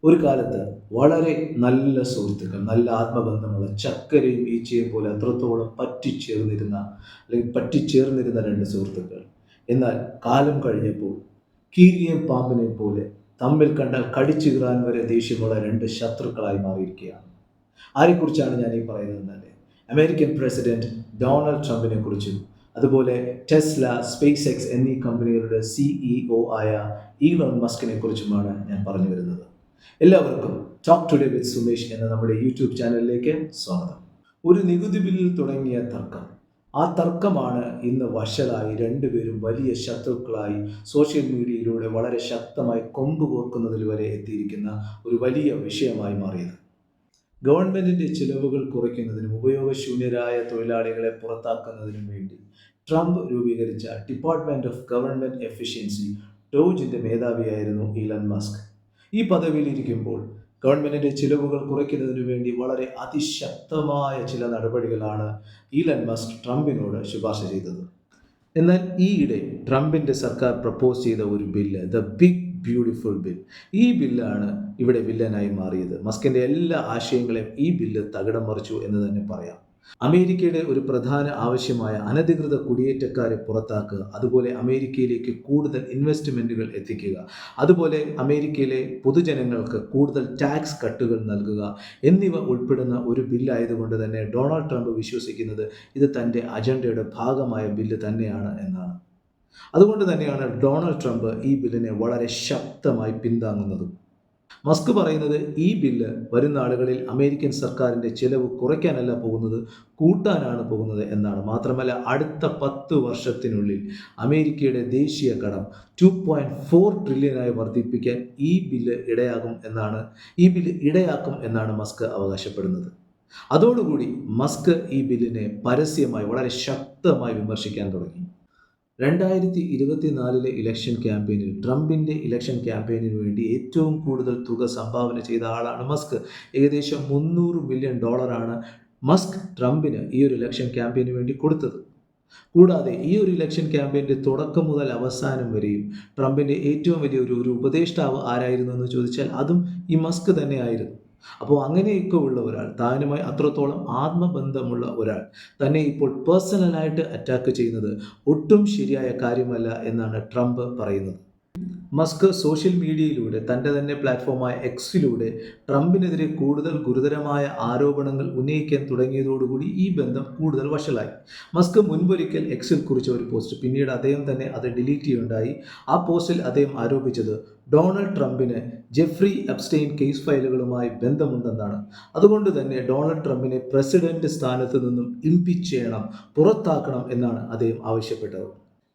ഒരു കാലത്ത് വളരെ നല്ല സുഹൃത്തുക്കൾ, നല്ല ആത്മബന്ധമുള്ള ചക്കരയും ഈച്ചയും പോലെ അത്രത്തോളം പറ്റിച്ചേർന്നിരുന്ന അല്ലെങ്കിൽ പറ്റിച്ചേർന്നിരുന്ന രണ്ട് സുഹൃത്തുക്കൾ. എന്നാൽ കാലം കഴിഞ്ഞപ്പോൾ കീരിയെയും പാമ്പിനെയും പോലെ തമ്മിൽ കണ്ടാൽ കടിച്ചു കീറാൻ വരെ ദേഷ്യമുള്ള രണ്ട് ശത്രുക്കളായി മാറിയിരിക്കുകയാണ്. ആരെക്കുറിച്ചാണ് ഞാൻ ഈ പറയുന്നതെന്നാൽ അമേരിക്കൻ പ്രസിഡന്റ് ഡൊണാൾഡ് ട്രംപിനെ കുറിച്ചും അതുപോലെ ടെസ്ല, സ്പേസ് എക്സ് എന്നീ കമ്പനികളുടെ സിഇഒ ആയ ഈലോൺ മസ്കിനെ കുറിച്ചുമാണ് ഞാൻ പറഞ്ഞു വരുന്നത്. എല്ലാവർക്കും ടോക്ക് ടുഡേ വിത്ത് സുമേഷ് എന്ന നമ്മുടെ യൂട്യൂബ് ചാനലിലേക്ക് സ്വാഗതം. ഒരു നികുതി ബില്ലിൽ തുടങ്ങിയ തർക്കം, ആ തർക്കമാണ് ഇന്ന് വഷളായി രണ്ടുപേരും വലിയ ശത്രുക്കളായി സോഷ്യൽ മീഡിയയിലൂടെ വളരെ ശക്തമായി കൊമ്പ് കോർക്കുന്നതിൽ വരെ എത്തിയിരിക്കുന്ന ഒരു വലിയ വിഷയമായി മാറിയത്. ഗവൺമെന്റിന്റെ ചിലവുകൾ കുറയ്ക്കുന്നതിനും ഉപയോഗശൂന്യരായ തൊഴിലാളികളെ പുറത്താക്കുന്നതിനും വേണ്ടി ട്രംപ് രൂപീകരിച്ച ഡിപ്പാർട്ട്മെന്റ് ഓഫ് ഗവൺമെന്റ് എഫിഷ്യൻസി ഡോജിന്റെ മേധാവിയായിരുന്നു ഈലൻ മസ്ക്. ഈ പദവിയിലിരിക്കുമ്പോൾ ഗവൺമെന്റിന്റെ ചിലവുകൾ കുറയ്ക്കുന്നതിനു വേണ്ടി വളരെ അതിശക്തമായ ചില നടപടികളാണ് ഈലൻ മസ്ക് ട്രംപിനോട് ശുപാർശ ചെയ്തത്. എന്നാൽ ഈയിടെ ട്രംപിന്റെ സർക്കാർ പ്രപ്പോസ് ചെയ്ത ഒരു bill, the big beautiful bill, ഈ ബില്ലാണ് ഇവിടെ വില്ലനായി മാറിയത്. മസ്കിന്റെ എല്ലാ ആശയങ്ങളെയും ഈ ബില്ല് തകിടം മറിച്ചു എന്ന് തന്നെ പറയാം. അമേരിക്കയുടെ ഒരു പ്രധാന ആവശ്യമായ അനധികൃത കുടിയേറ്റക്കാരെ പുറത്താക്കുക, അതുപോലെ അമേരിക്കയിലേക്ക് കൂടുതൽ ഇൻവെസ്റ്റ്മെന്റുകൾ എത്തിക്കുക, അതുപോലെ അമേരിക്കയിലെ പൊതുജനങ്ങൾക്ക് കൂടുതൽ ടാക്സ് കട്ടുകൾ നൽകുക എന്നിവ ഉൾപ്പെടുന്ന ഒരു ബില്ലായതുകൊണ്ട് തന്നെ ഡൊണാൾഡ് ട്രംപ് വിശ്വസിക്കുന്നത് ഇത് തൻ്റെ അജണ്ടയുടെ ഭാഗമായ ബില്ല് തന്നെയാണ് എന്നാണ്. അതുകൊണ്ട് തന്നെയാണ് ഡൊണാൾഡ് ട്രംപ് ഈ ബില്ലിനെ വളരെ ശക്തമായി പിന്താങ്ങുന്നതും. മസ്ക് പറയുന്നത് ഈ ബില്ല് വരുന്ന ആളുകളിൽ അമേരിക്കൻ സർക്കാരിൻ്റെ ചിലവ് കുറയ്ക്കാനല്ല പോകുന്നത്, കൂട്ടാനാണ് പോകുന്നത് എന്നാണ്. മാത്രമല്ല അടുത്ത 10 വർഷത്തിനുള്ളിൽ അമേരിക്കയുടെ ദേശീയ കടം 2.4 ട്രില്യനായി വർദ്ധിപ്പിക്കാൻ ഈ ബില്ല് ഇടയാക്കും എന്നാണ് മസ്ക് അവകാശപ്പെടുന്നത്. അതോടുകൂടി മസ്ക് ഈ ബില്ലിനെ പരസ്യമായി വളരെ ശക്തമായി വിമർശിക്കാൻ തുടങ്ങി. 2024 ഇലക്ഷൻ ക്യാമ്പയിനിൽ ട്രംപിൻ്റെ ഇലക്ഷൻ ക്യാമ്പയിനിന് വേണ്ടി ഏറ്റവും കൂടുതൽ തുക സംഭാവന ചെയ്ത ആളാണ് മസ്ക്. ഏകദേശം $300 മില്യൺ മസ്ക് ട്രംപിന് ഈ ഒരു ഇലക്ഷൻ ക്യാമ്പയിന് വേണ്ടി കൊടുത്തത്. കൂടാതെ ഈ ഒരു ഇലക്ഷൻ ക്യാമ്പയിൻ്റെ തുടക്കം മുതൽ അവസാനം വരെയും ട്രംപിൻ്റെ ഏറ്റവും വലിയ ഒരു ഉപദേഷ്ടാവ് ആരായിരുന്നു എന്ന് ചോദിച്ചാൽ അതും ഈ മസ്ക് തന്നെയായിരുന്നു. അപ്പോൾ അങ്ങനെയൊക്കെ ഉള്ള ഒരാൾ, താനുമായി അത്രത്തോളം ആത്മബന്ധമുള്ള ഒരാൾ തന്നെ ഇപ്പോൾ പേഴ്സണലായിട്ട് അറ്റാക്ക് ചെയ്യുന്നത് ഒട്ടും ശരിയായ കാര്യമല്ല എന്നാണ് ട്രംപ് പറയുന്നത്. മസ്ക് സോഷ്യൽ മീഡിയയിലൂടെ തൻ്റെ തന്നെ പ്ലാറ്റ്ഫോമായ എക്സിലൂടെ ട്രംപിനെതിരെ കൂടുതൽ ഗുരുതരമായ ആരോപണങ്ങൾ ഉന്നയിക്കാൻ തുടങ്ങിയതോടുകൂടി ഈ ബന്ധം കൂടുതൽ വഷളായി. മസ്ക് മുൻപൊരിക്കൽ എക്സിൽ കുറിച്ച ഒരു പോസ്റ്റ് പിന്നീട് അദ്ദേഹം തന്നെ അത് ഡിലീറ്റ് ചെയ്യുകയുണ്ടായി. ആ പോസ്റ്റിൽ അദ്ദേഹം ആരോപിച്ചത് ഡൊണാൾഡ് ട്രംപിന് ജെഫ്രി എപ്സ്റ്റെയിൻ കേസ് ഫയലുകളുമായി ബന്ധമുണ്ടെന്നാണ്. അതുകൊണ്ട് തന്നെ ഡൊണാൾഡ് ട്രംപിനെ പ്രസിഡന്റ് സ്ഥാനത്ത് നിന്നും ഇംപീച്ച് ചെയ്യണം, പുറത്താക്കണം എന്നാണ് അദ്ദേഹം ആവശ്യപ്പെട്ടത്.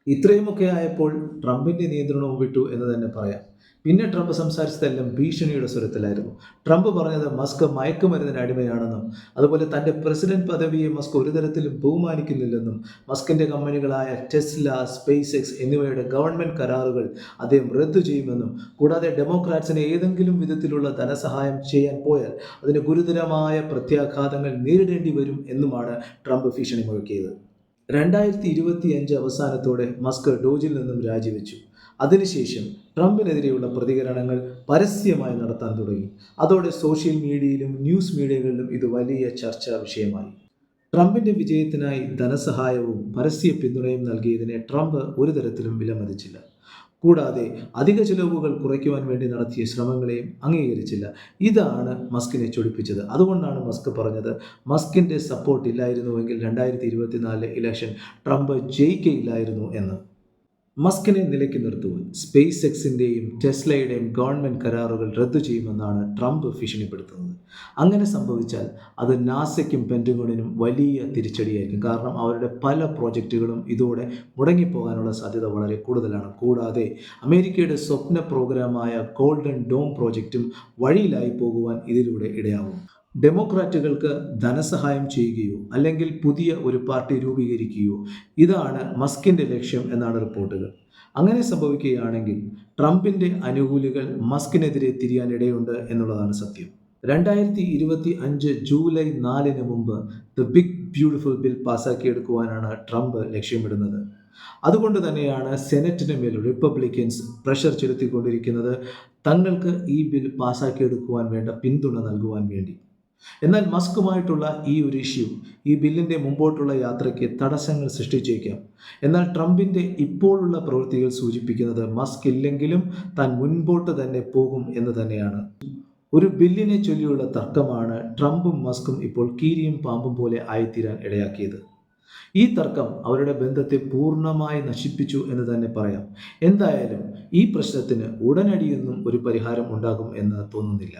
ഇത്രയുമൊക്കെ ആയപ്പോൾ ട്രംപിൻ്റെ നിയന്ത്രണവും വിട്ടു എന്ന് തന്നെ പറയാം. പിന്നെ ട്രംപ് സംസാരിച്ചതെല്ലാം ഭീഷണിയുടെ സ്വരത്തിലായിരുന്നു. ട്രംപ് പറഞ്ഞത് മസ്ക് മയക്കുമരുന്നിന് അടിമയാണെന്നും അതുപോലെ തൻ്റെ പ്രസിഡന്റ് പദവിയെ മസ്ക് ഒരു തരത്തിലും ബഹുമാനിക്കുന്നില്ലെന്നും മസ്കിൻ്റെ കമ്പനികളായ ടെസ്ല, സ്പേസ് എക്സ് എന്നിവയുടെ ഗവൺമെൻറ് കരാറുകൾ അദ്ദേഹം റദ്ദു ചെയ്യുമെന്നും കൂടാതെ ഡെമോക്രാറ്റ്സിന് ഏതെങ്കിലും വിധത്തിലുള്ള ധനസഹായം ചെയ്യാൻ പോയാൽ അതിന് ഗുരുതരമായ പ്രത്യാഘാതങ്ങൾ നേരിടേണ്ടി വരും എന്നുമാണ് ട്രംപ് ഭീഷണി മുഴക്കിയത്. 2025 അവസാനത്തോടെ മസ്ക് ഡോജിൽ നിന്നും രാജിവെച്ചു. അതിനുശേഷം ട്രംപിനെതിരെയുള്ള പ്രതികരണങ്ങൾ പരസ്യമായി നടത്താൻ തുടങ്ങി. അതോടെ സോഷ്യൽ മീഡിയയിലും ന്യൂസ് മീഡിയകളിലും ഇത് വലിയ ചർച്ചാ വിഷയമായി. ട്രംപിൻ്റെ വിജയത്തിനായി ധനസഹായവും പരസ്യ പിന്തുണയും നൽകിയതിനെ ട്രംപ് ഒരു തരത്തിലും വിലമതിച്ചില്ല. കൂടാതെ അധിക ചിലവുകൾ കുറയ്ക്കുവാൻ വേണ്ടി നടത്തിയ ശ്രമങ്ങളെയും അംഗീകരിച്ചില്ല. ഇതാണ് മസ്കിനെ ചൊടിപ്പിച്ചത്. അതുകൊണ്ടാണ് മസ്ക് പറഞ്ഞത് മസ്കിൻ്റെ സപ്പോർട്ട് ഇല്ലായിരുന്നുവെങ്കിൽ 2024 ഇലക്ഷൻ ട്രംപ് ജയിക്കയില്ലായിരുന്നു എന്ന്. മസ്കിനെ നിലയ്ക്ക് നിർത്തുവാൻ സ്പേസ് എക്സിൻ്റെയും ടെസ്ലയുടെയും ഗവൺമെൻറ് കരാറുകൾ റദ്ദു ചെയ്യുമെന്നാണ് ട്രംപ് ഭീഷണിപ്പെടുത്തുന്നത്. അങ്ങനെ സംഭവിച്ചാൽ അത് നാസയ്ക്കും പെൻറ്റഗണിനും വലിയ തിരിച്ചടിയായിരിക്കും. കാരണം അവരുടെ പല പ്രോജക്റ്റുകളും ഇതോടെ മുടങ്ങിപ്പോകാനുള്ള സാധ്യത വളരെ കൂടുതലാണ്. കൂടാതെ അമേരിക്കയുടെ സ്വപ്ന പ്രോഗ്രാമായ ഗോൾഡൻ ഡോം പ്രോജക്റ്റും വഴിയിലായി പോകുവാൻ ഇതിലൂടെ ഇടയാവും. ഡെമോക്രാറ്റുകൾക്ക് ധനസഹായം ചെയ്യുകയോ അല്ലെങ്കിൽ പുതിയ ഒരു പാർട്ടി രൂപീകരിക്കുകയോ ഇതാണ് മസ്കിൻ്റെ ലക്ഷ്യം എന്നാണ് റിപ്പോർട്ടുകൾ. അങ്ങനെ സംഭവിക്കുകയാണെങ്കിൽ ട്രംപിൻ്റെ അനുകൂലികൾ മസ്കിനെതിരെ തിരിയാനിടയുണ്ട് എന്നുള്ളതാണ് സത്യം. 2025 ജൂലൈ 4 മുമ്പ് ദ ബിഗ് ബ്യൂട്ടിഫുൾ ബിൽ പാസ്സാക്കിയെടുക്കുവാനാണ് ട്രംപ് ലക്ഷ്യമിടുന്നത്. അതുകൊണ്ട് തന്നെയാണ് സെനറ്റിന് മേൽ റിപ്പബ്ലിക്കൻസ് പ്രഷർ ചെലുത്തിക്കൊണ്ടിരിക്കുന്നത് തങ്ങൾക്ക് ഈ ബിൽ പാസ്സാക്കിയെടുക്കുവാൻ വേണ്ട പിന്തുണ നൽകുവാൻ വേണ്ടി. എന്നാൽ മസ്കുമായിട്ടുള്ള ഈ ഒരു ഇഷ്യൂ ഈ ബില്ലിൻ്റെ മുമ്പോട്ടുള്ള യാത്രയ്ക്ക് തടസ്സങ്ങൾ സൃഷ്ടിച്ചേക്കാം. എന്നാൽ ട്രംപിൻ്റെ ഇപ്പോഴുള്ള പ്രവൃത്തികൾ സൂചിപ്പിക്കുന്നത് മസ്ക് ഇല്ലെങ്കിലും താൻ മുൻപോട്ട് തന്നെ പോകും എന്ന് തന്നെയാണ്. ഒരു ബില്ലിനെ ചൊല്ലിയുള്ള തർക്കമാണ് ട്രംപും മസ്കും ഇപ്പോൾ കീരിയും പാമ്പും പോലെ ആയിത്തീരാൻ ഇടയാക്കിയത്. ഈ തർക്കം അവരുടെ ബന്ധത്തെ പൂർണ്ണമായി നശിപ്പിച്ചു എന്ന് തന്നെ പറയാം. എന്തായാലും ഈ പ്രശ്നത്തിന് ഉടനടിയൊന്നും ഒരു പരിഹാരം ഉണ്ടാകും എന്ന് തോന്നുന്നില്ല.